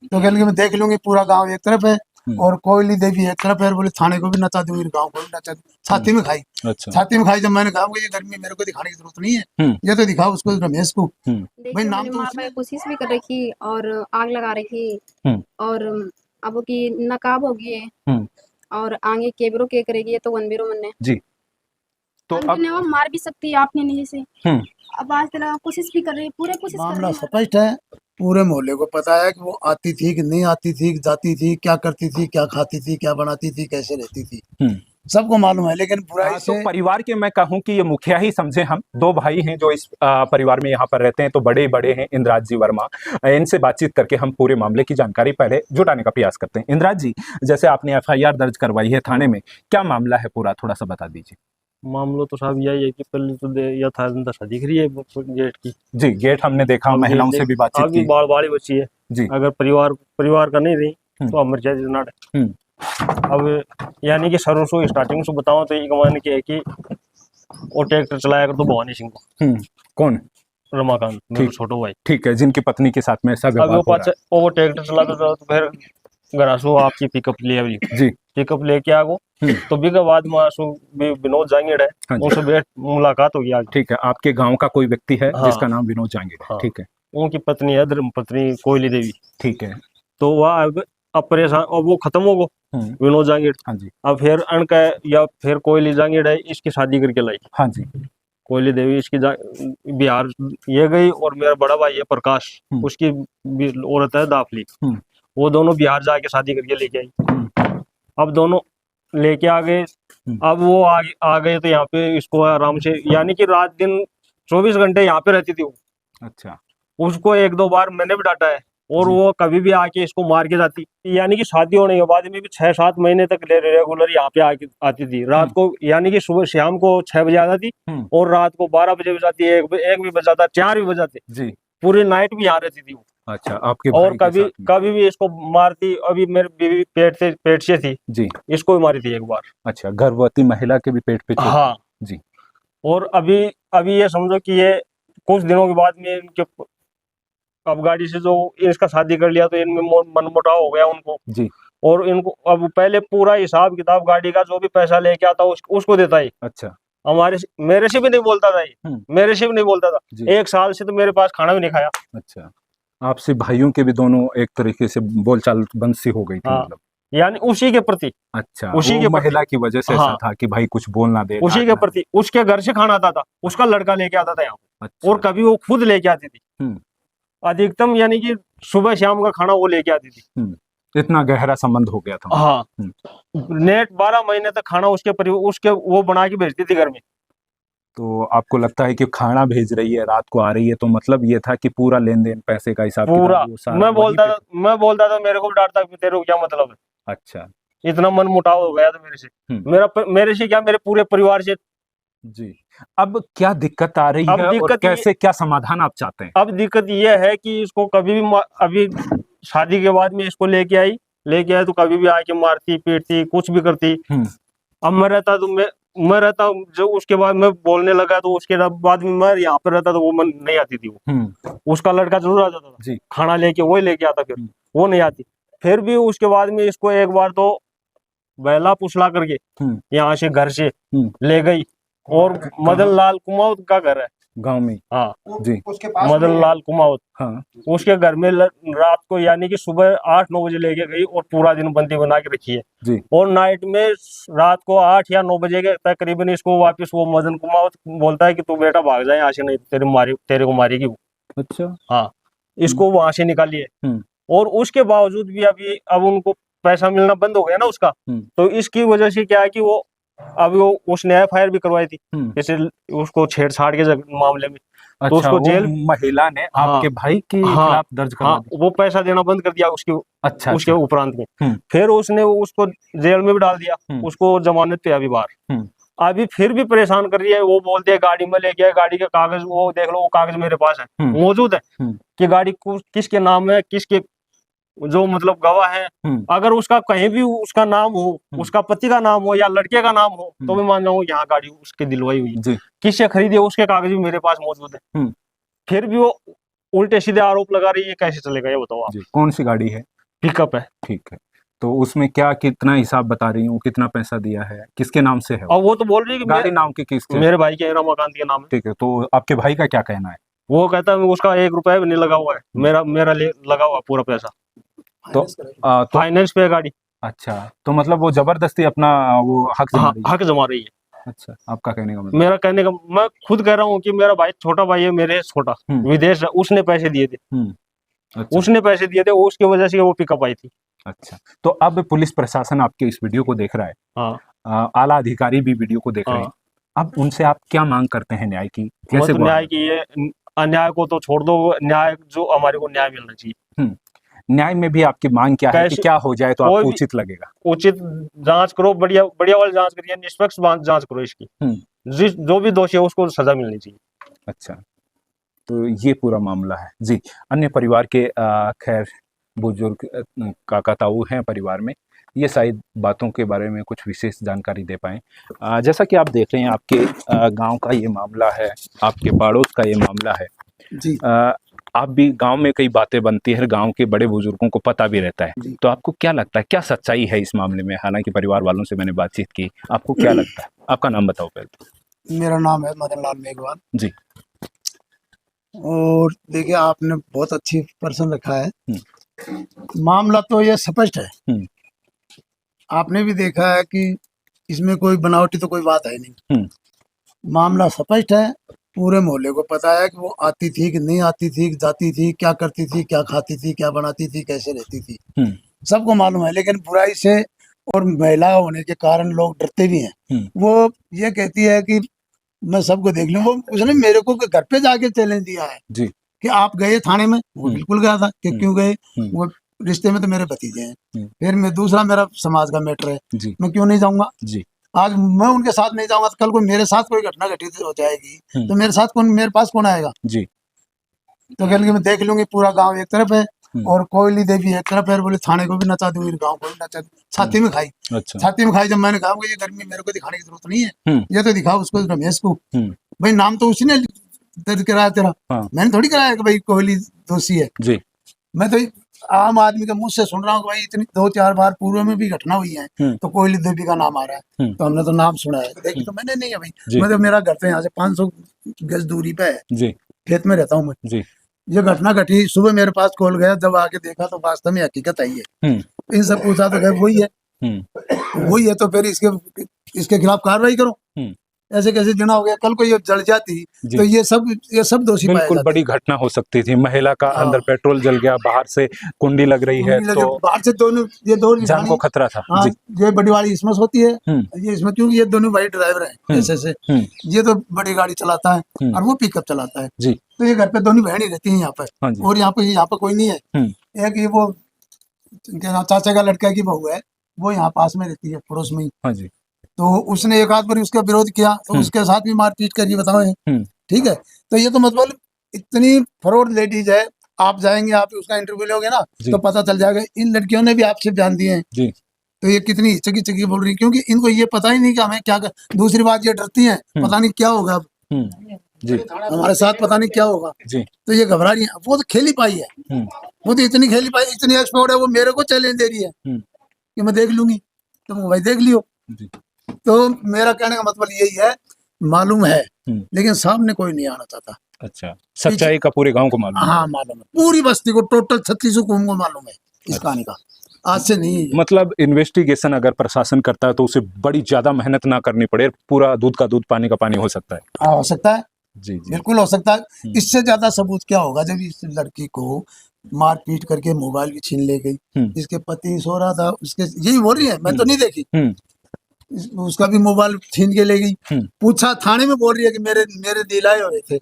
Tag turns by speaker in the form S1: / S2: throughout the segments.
S1: तो कह लगी मैं देख लूंगी, पूरा गांव एक तरफ है
S2: हम्म।
S1: और कोयली देवी एक तरफ है। बोले थाने को भी नचा दूंगी, गांव को भी नचा दूंगी। छाती में खाई,
S2: अच्छा।
S1: छाती में खाई। जब मैंने कहा मुझे ये गर्मी मेरे को दिखाने की जरूरत नहीं है,
S2: हम्म।
S1: ये तो दिखाओ उसको, रमेश को।
S2: हम्म।
S1: भाई
S3: देखिए
S1: नाम
S3: मैंने
S1: तो
S3: मारने
S1: उसमें
S3: की कोशिश भी कर रखी और आग लगा रखी
S2: हम्म।
S3: और अब वो की नकाब हो गई है
S2: हम्म।
S3: और आगे केबरो के करेगी, ये तो वनबीरो मन ने
S2: जी। तो
S3: अंत
S2: अब
S3: ने वो मार भी सकती है आपने नहीं से।
S2: हम्म।
S3: अब आज तेरा कोशिश भी कर रही है, पूरे कोशिश कर
S1: मामला
S3: रही है।
S1: स्पष्ट है। पूरे मोहल्ले को पता है कि वो आती थी कि नहीं आती थी, कि जाती थी, क्या करती थी, क्या खाती थी, क्या बनाती थी, कैसे रहती थी,
S2: हम्म।
S1: सबको मालूम है। लेकिन बुराई
S2: तो
S1: से
S2: परिवार के मैं कहूं कि ये मुखिया ही समझे। हम दो भाई हैं जो इस परिवार में यहाँ पर रहते हैं, तो बड़े बड़े हैं इंद्राज जी वर्मा। इनसे बातचीत करके हम पूरे मामले की जानकारी पहले जुटाने का प्रयास करते हैं। इंद्राज जी, जैसे आपने एफआईआर दर्ज करवाई है थाने में, क्या मामला है पूरा, थोड़ा सा बता दीजिए।
S4: मामला तो साहब यही है कि पहले तो यथार्थ दिख रही है गेट की।
S2: जी, गेट हमने देखा,
S4: अब
S2: महिलाओं से भी बातचीत
S4: अभी
S2: की।
S4: बाढ़ बाड़ी बची है
S2: जी।
S4: अगर परिवार का नहीं रही तो अमर जाए नाट। अब यानी कि शुरू से स्टार्टिंग से बताओ तो ये मान के है कि वो ट्रैक्टर चलाया कर तो भवानी सिंह को।
S2: कौन?
S4: रमाकांत, मेरा छोटा भाई।
S2: ठीक है, जिनकी पत्नी के साथ में ऐसा
S4: अब
S2: व्यवहार
S4: वो
S2: हो रहा है।
S4: वो ट्रैक्टर चलाता था तो फिर गरासो आपकी पिकअप ले अभी
S2: जी।
S4: पिकअप लेके आ गो तो बिका बाद में आसू विनोद जांगीड़ है।
S2: हाँ जी।
S4: उनसे बैठ मुलाकात होगी आगे।
S2: ठीक है, आपके गांव का कोई व्यक्ति है
S4: हाँ।
S2: जिसका नाम विनोद जांगीड़ है।
S4: हाँ।
S2: ठीक है।
S4: उनकी पत्नी है धर्म पत्नी कोयली देवी।
S2: ठीक है।
S4: तो वह अब परेशान, अब वो खत्म हो गो विनोद जांगीड़।
S2: हाँ जी।
S4: अब फिर अनका या फिर कोयली जांगीड़ है, इसकी शादी करके लाई।
S2: हाँ जी।
S4: कोयली देवी इसकी बिहार ये गई और मेरा बड़ा भाई है प्रकाश, उसकी औरत है दाफली। वो दोनों बिहार जाके शादी करके लेके आई। अब दोनों लेके आ गए। अब वो आ गए तो यहाँ पे इसको आराम से, यानी कि रात दिन 24 घंटे यहाँ पे रहती थी वो।
S2: अच्छा।
S4: उसको एक दो बार मैंने भी डांटा है और वो कभी भी आके इसको मार के जाती। यानी कि शादी होने के बाद में भी 6-7 महीने तक रेगुलर यहाँ पे आती थी रात को। यानी कि सुबह शाम को 6 बजे आ जाती और रात को 12 बजे बजाती, एक भी बजाता, 4 भी बजाते जी। पूरी नाइट भी यहाँ रहती थी वो।
S2: अच्छा, आपके
S4: और
S2: भाई के साथ में?
S4: कभी भी इसको मारती। अभी मेरी बीवी पेट से थी
S2: जी,
S4: इसको भी मारी थी एक बार।
S2: अच्छा, गर्भवती महिला के भी पेट पे चोट?
S4: हाँ
S2: जी।
S4: और अभी ये समझो कि ये कुछ दिनों के बाद में इनके अब गाड़ी से जो इसका शादी कर लिया तो इनमें मनमुटाव हो गया उनको जी। और इनको अब पहले पूरा हिसाब किताब गाड़ी का जो भी पैसा लेके आता उसको देता है। अच्छा। मेरे से भी नहीं बोलता था ये, मेरे से भी नहीं बोलता था। 1 साल से तो मेरे पास खाना भी नहीं खाया।
S2: अच्छा, आपसे भाइयों के भी दोनों एक तरीके से बोलचाल बंद सी हो गई थी?
S4: हाँ।
S2: मतलब
S4: यानी उसी के प्रति।
S2: अच्छा, उसी के महिला की वजह से ऐसा था कि भाई कुछ बोल ना दे।
S4: उसी के प्रति उसके घर से खाना आता था, उसका लड़का लेके आता था यहाँ। अच्छा। और कभी वो खुद लेके आती थी अधिकतम, यानी कि सुबह शाम का खाना वो लेके आती थी।
S2: इतना गहरा संबंध हो गया था।
S4: हाँ। नेट 12 महीने तक खाना उसके वो बना के भेजती थी घर में। तो
S2: आपको लगता है कि खाना भेज रही है, रात को आ रही है, तो मतलब ये था कि पूरा लेन देन पैसे का हिसाब
S4: पूरा मैं बोलता था मेरे को भी डांटता तेरे को क्या मतलब है।
S2: अच्छा,
S4: इतना मन मुटाव हो गया था मेरे से। मेरे से क्या, मेरे पूरे परिवार से जी।
S2: अब क्या दिक्कत आ रही है और कैसे क्या समाधान आप चाहते हैं?
S4: अब दिक्कत यह है कि इसको कभी भी अभी शादी के बाद में इसको लेके आई तो कभी भी आके मारती पीटती कुछ भी करती। अब मैं रहता जो उसके बाद मैं बोलने लगा तो उसके बाद में मैं यहाँ पे रहता तो वो मन नहीं आती थी वो। उसका लड़का जरूर आ जाता था खाना लेके, वो लेके आता, फिर वो नहीं आती। फिर भी उसके बाद में इसको एक बार तो बहला पुछला करके यहाँ से घर से ले गई और मदन लाल कुमाऊत का घर है
S2: गांव में।
S4: हाँ
S2: जी,
S4: मदन लाल कुमाऊत।
S2: हाँ।
S4: उसके घर में रात को, यानी कि सुबह 8-9 बजे लेके गई और पूरा दिन बंदी बना के रखी है जी। और नाइट में रात को 8 या 9 बजे के तकरीबन इसको वापस वो मदन कुमाऊत बोलता है कि तू बेटा भाग जाए यहाँ से, नहीं तेरे को मारेगी वो। अच्छा। हाँ, इसको वहां से निकालिए। और उसके बावजूद भी अब उनको पैसा मिलना बंद हो गया ना उसका। तो इसकी वजह से क्या है कि वो उसने एफआईआर भी करवाई थी जैसे उसको छेड़छाड़ के मामले में।
S2: अच्छा,
S4: तो उसको जेल
S2: महिला ने आपके भाई के खिलाफ दर्ज करवा दी?
S4: वो पैसा देना बंद कर दिया उसके उपरांत में। फिर उसने उसको जेल में भी डाल दिया, उसको जमानत पे अभी बाहर। अभी फिर भी परेशान कर रही है। वो बोलते हैं गाड़ी में लेके आए, गाड़ी के कागज वो देख लो, वो कागज मेरे पास है मौजूद है कि गाड़ी किसके नाम है, किसके जो मतलब गवाह है। अगर उसका कहीं भी उसका नाम हो, उसका पति का नाम हो या लड़के का नाम हो तो मैं मान जाऊँ यहाँ गाड़ी उसके दिलवाई हुई, किससे खरीदी है उसके कागज भी मेरे पास मौजूद है। फिर भी वो उल्टे सीधे आरोप लगा रही है, कैसे चलेगा ये बताओ आप।
S2: जी, कौन सी गाड़ी है?
S4: पिकअप है।
S2: ठीक है, तो उसमें क्या कितना हिसाब बता रही हूँ, कितना पैसा दिया है, किसके नाम से है
S4: और वो तो बोल रही है कि
S2: गाड़ी नाम की किसके?
S4: मेरे भाई के रमाकांत के नाम है।
S2: ठीक है, तो आपके भाई का क्या कहना है?
S4: वो कहता है उसका 1 रुपया भी नहीं लगा हुआ है, मेरा लगा हुआ पूरा पैसा,
S2: तो
S4: फाइनेंस पे है गाड़ी।
S2: अच्छा, तो मतलब वो जबरदस्ती अपना वो हक जमा रही है।
S4: हक जमा रही है।
S2: अच्छा, आपका कहने का मतलब?
S4: मेरा कहने का, मैं खुद कह रहा हूँ कि मेरा भाई छोटा भाई है, मेरे छोटा विदेश है, उसने पैसे दिए थे।
S2: अच्छा,
S4: उसने पैसे दिए थे, उसकी वजह से वो पिकअप आई थी।
S2: अच्छा, तो अब पुलिस प्रशासन आपके इस वीडियो को देख रहा है,
S4: हाँ,
S2: आला अधिकारी भी वीडियो को देख रहे हैं,
S4: हाँ।
S2: अब उनसे आप क्या मांग करते हैं न्याय की? कैसे
S4: मतलब न्याय की ये अन्याय को तो छोड़ दो, न्याय जो हमारे को न्याय मिलना चाहिए।
S2: न्याय में भी आपकी मांग क्या है कि
S4: कैसे-
S2: क्या हो जाए तो
S4: कोई
S2: आपको
S4: भी-
S2: उचित लगेगा?
S4: उचित जांच करो, बढ़िया बढ़िया वाली जांच करिए, निष्पक्ष जांच करो इसकी। जो भी दोषी है उसको सजा मिलनी चाहिए।
S2: अच्छा, तो ये पूरा मामला है जी। अन्य परिवार के खैर बुजुर्ग काका ताऊ हैं परिवार में, ये शायद बातों के बारे में कुछ विशेष जानकारी दे पाएँ। जैसा कि आप देख रहे हैं, आपके गांव का ये मामला है, आपके पड़ोस का ये मामला है
S1: जी।
S2: आप भी गांव में कई बातें बनती है, गांव के बड़े बुजुर्गों को पता भी रहता है, तो आपको क्या लगता है क्या सच्चाई है इस मामले में? हालांकि परिवार वालों से मैंने बातचीत की, आपको क्या लगता है? आपका नाम बताओ पहले।
S1: मेरा नाम है मदन लाल मेघवाल
S2: जी।
S1: और देखिए आपने बहुत अच्छी पर्सन रखा है। मामला तो ये स्पष्ट है, आपने भी देखा है कि इसमें कोई बनावटी तो कोई बात है नहीं। मामला स्पष्ट है, पूरे मोहल्ले को पता है कि वो आती थी कि नहीं आती थी, जाती थी, क्या करती थी, क्या खाती थी, क्या बनाती थी, कैसे रहती थी, सबको मालूम है। लेकिन बुराई से और महिला होने के कारण लोग डरते भी हैं। वो ये कहती है कि मैं सबको देख लूं। वो उसने मेरे को घर पे जाके चैलेंज दिया है
S2: जी
S1: कि आप गए थाने में? वो बिल्कुल गया था कि क्यों गए, वो रिश्ते में तो मेरे भतीजे हैं। फिर मैं दूसरा मेरा समाज का मैटर है, मैं क्यों नहीं जाऊंगा?
S2: जी
S1: आज मैं उनके साथ नहीं जाऊंगा तो कल को मेरे साथ कोई घटना घटित हो जाएगी तो मेरे साथ कौन, मेरे पास कौन आएगा?
S2: जी।
S1: तो कह मैं देख लूंगी, पूरा गांव एक तरफ है और कोयली देवी एक तरफ है। बोले थाने को भी नचा दूंगी, गांव को भी नचा दूंगी। छाती में खाई।
S2: अच्छा।
S1: छाती में खाई। जब मैंने कहा ये गर्मी मेरे को दिखाने की जरूरत नहीं है, ये तो दिखाओ उसको, रमेश को। भाई नाम तो उसी ने दर्ज कराया तेरा, मैंने थोड़ी कराया कि भाई कोहली दोषी है।
S2: जी।
S1: मैं तो आम आदमी के मुंह से सुन रहा हूँ कि भाई इतनी 2-4 बार पूर्व में भी घटना हुई है तो कोहली देवी का नाम आ रहा है, तो हमने तो नाम सुना है। देखी तो मैंने नहीं है भाई, मैं तो मेरा घर तो यहाँ से 500 गज दूरी पे है जी, खेत में रहता हूँ मैं जी। ये घटना घटी, सुबह मेरे पास कॉल गया, जब आके देखा तो वास्तव में हकीकत आई है। इनसे पूछा तो वही है, वही है, तो फिर इसके खिलाफ कार्रवाई करो। ऐसे कैसे जना हो गया? कल को ये जल जाती तो ये सब दोषी पाए
S2: बिल्कुल
S1: जाते।
S2: बड़ी घटना हो सकती थी। महिला का अंदर पेट्रोल जल गया, बाहर से कुंडी लग रही है, तो
S1: बाहर से ये दो
S2: जान को खतरा था।
S1: हाँ, ये बड़ी वाली इसमें होती है, ये इसमें क्योंकि ये दोनों भाई ड्राइवर हैं ऐसे ये तो बड़ी गाड़ी चलाता है और वो पिकअप चलाता है जी। तो ये घर पे दोनों बहन ही रहती है यहाँ पर, और यहाँ पे कोई नहीं है। एक ये वो चाचा का लड़का की बहू है, वो यहाँ पास में रहती है, पड़ोस में ही। तो उसने एक आध बार उसका विरोध किया तो उसके साथ भी मारपीट करी, बताओ। ठीक है, तो ये तो मतलब इतनी फ्रॉड लेडीज है। आप जाएंगे, आप उसका इंटरव्यू लोगे ना तो पता चल जाएगा। इन लड़कियों ने भी आपसे बयान दिए हैं, तो ये कितनी हिचकी बोल रही है, क्योंकि इनको ये पता ही नहीं कि हमें क्या कर। दूसरी बात, ये डरती हैं, पता नहीं क्या होगा जी, हमारे साथ पता नहीं क्या होगा जी, तो ये घबरा रही है। वो तो खेली पाई है, वो तो इतनी खेली पाई, इतनी एक्सपर्ट है, वो मेरे को चैलेंज दे रही है कि मैं देख लूंगी, तो भाई देख लियो। तो मेरा कहने का मतलब यही है, मालूम है लेकिन सामने कोई नहीं आना चाहता। अच्छा, सच्चाई का पूरे गांव को मालूम है? हाँ मालूम है, पूरी बस्ती को, टोटल 36 को मालूम है इस कहानी का, आज से नहीं है। मतलब इन्वेस्टिगेशन अगर प्रशासन करता है तो उसे बड़ी ज्यादा मेहनत ना करनी पड़े, पूरा दूध का दूध पानी का पानी हो सकता है। हाँ हो सकता है जी, बिल्कुल हो सकता है। इससे ज्यादा सबूत क्या होगा जब इस लड़की को मारपीट करके मोबाइल भी छीन ले गई, इसके पति सो रहा था, उसके यही बोल रही है, मैं तो नहीं देखी, उसका भी मोबाइल छीन के ले गई। पूछा थाने में, बोल रही है कि मेरे दिलाए हुए थे।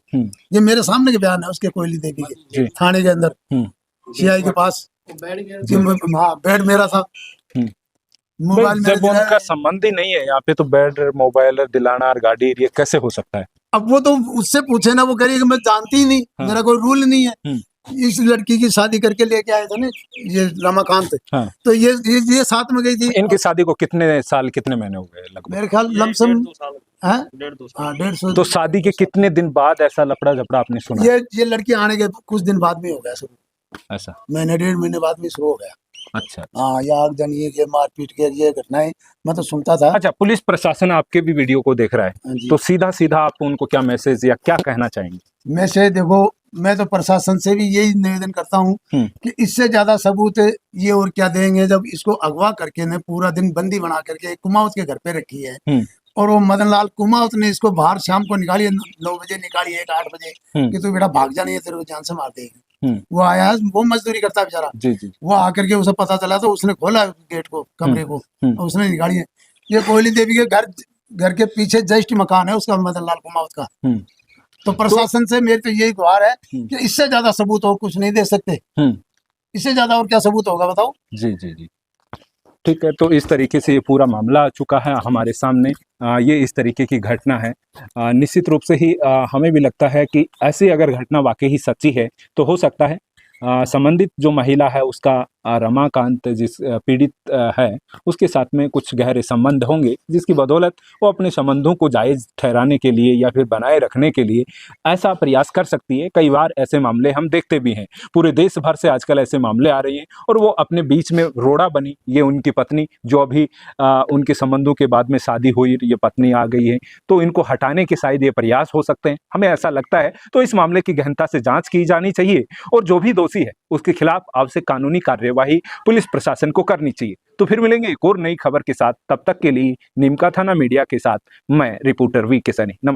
S1: ये मेरे सामने के बयान है उसके, कोयली देवी के थाने के अंदर सीआई के पास। हाँ, बेड मेरा था, मोबाइल जब उनका संबंध ही नहीं है यहाँ पे, तो बेड मोबाइल दिलाना और गाड़ी ये कैसे हो सकता है? अब वो तो उससे पूछे ना, वो कह रही है कि मैं जानती ही नहीं, मेरा कोई रूल नहीं है। इस लड़की की शादी करके लेके आए थे ना ये रमाकांत।
S2: हाँ।
S1: तो ये साथ में गई थी।
S2: इनकी शादी को कितने साल कितने महीने हो गए लगभग?
S1: मेरे ख्याल लमसम है
S4: 1.5
S2: तो शादी के कितने दिन बाद ऐसा लफड़ा झपड़ा आपने सुना?
S1: ये लड़की आने के कुछ दिन बाद में हो गया शुरू,
S2: ऐसा
S1: महीने 1.5 महीने बाद में शुरू हो गया।
S2: अच्छा
S1: हाँ, ये आगजन ये मारपीट के ये घटनाएं मैं तो सुनता था।
S2: अच्छा, पुलिस प्रशासन आपके भी वीडियो को देख रहा
S1: हाँ
S2: है,
S1: जी।
S2: तो सीधा सीधा आप उनको क्या मैसेज या क्या कहना चाहेंगे?
S1: मैं से देखो, मैं तो प्रशासन से भी यही निवेदन करता हूँ कि इससे ज्यादा सबूत ये और क्या देंगे, जब इसको अगवा करके ने पूरा दिन बंदी बना करके कुमाऊत के घर पे रखी है और वो मदन लाल कुमाऊत ने इसको बाहर शाम को निकाली, 9 बजे निकाली है, 8 बजे कि तू बेटा भाग जा, नहीं है तेरे को जान से मार देगी। वो आया, वो मजदूरी करता है बेचारा।
S2: जी जी।
S1: वो आकर के उसे पता चला तो उसने खोला गेट को, कमरे को, और उसने निकाली है। ये कोयली देवी के घर के पीछे जस्ट मकान है उसका, मदन लाल कुमाऊत का। तो प्रशासन से मेरी तो यही गुहार है कि इससे ज्यादा सबूत और कुछ नहीं दे सकते। इससे ज्यादा और क्या सबूत होगा बताओ?
S2: जी जी जी, ठीक है। तो इस तरीके से ये पूरा मामला आ चुका है हमारे सामने। ये इस तरीके की घटना है। निश्चित रूप से ही हमें भी लगता है कि ऐसी अगर घटना वाकई ही सच्ची है तो हो सकता है संबंधित जो महिला है उसका रमाकांत जिस पीड़ित है उसके साथ में कुछ गहरे संबंध होंगे, जिसकी बदौलत वो अपने संबंधों को जायज़ ठहराने के लिए या फिर बनाए रखने के लिए ऐसा प्रयास कर सकती है। कई बार ऐसे मामले हम देखते भी हैं, पूरे देश भर से आजकल ऐसे मामले आ रहे हैं और वो अपने बीच में रोड़ा बनी। ये उनकी पत्नी जो अभी उनके संबंधों के बाद में शादी हुई, ये पत्नी आ गई है, तो इनको हटाने के शायद ये प्रयास हो सकते हैं, हमें ऐसा लगता है। तो इस मामले की गहनता से जाँच की जानी चाहिए और जो भी दोषी है उसके खिलाफ आवश्यक कानूनी कार्यवाही पुलिस प्रशासन को करनी चाहिए। तो फिर मिलेंगे एक और नई खबर के साथ, तब तक के लिए नीमका थाना मीडिया के साथ मैं रिपोर्टर वी के सैनी। नमस्कार।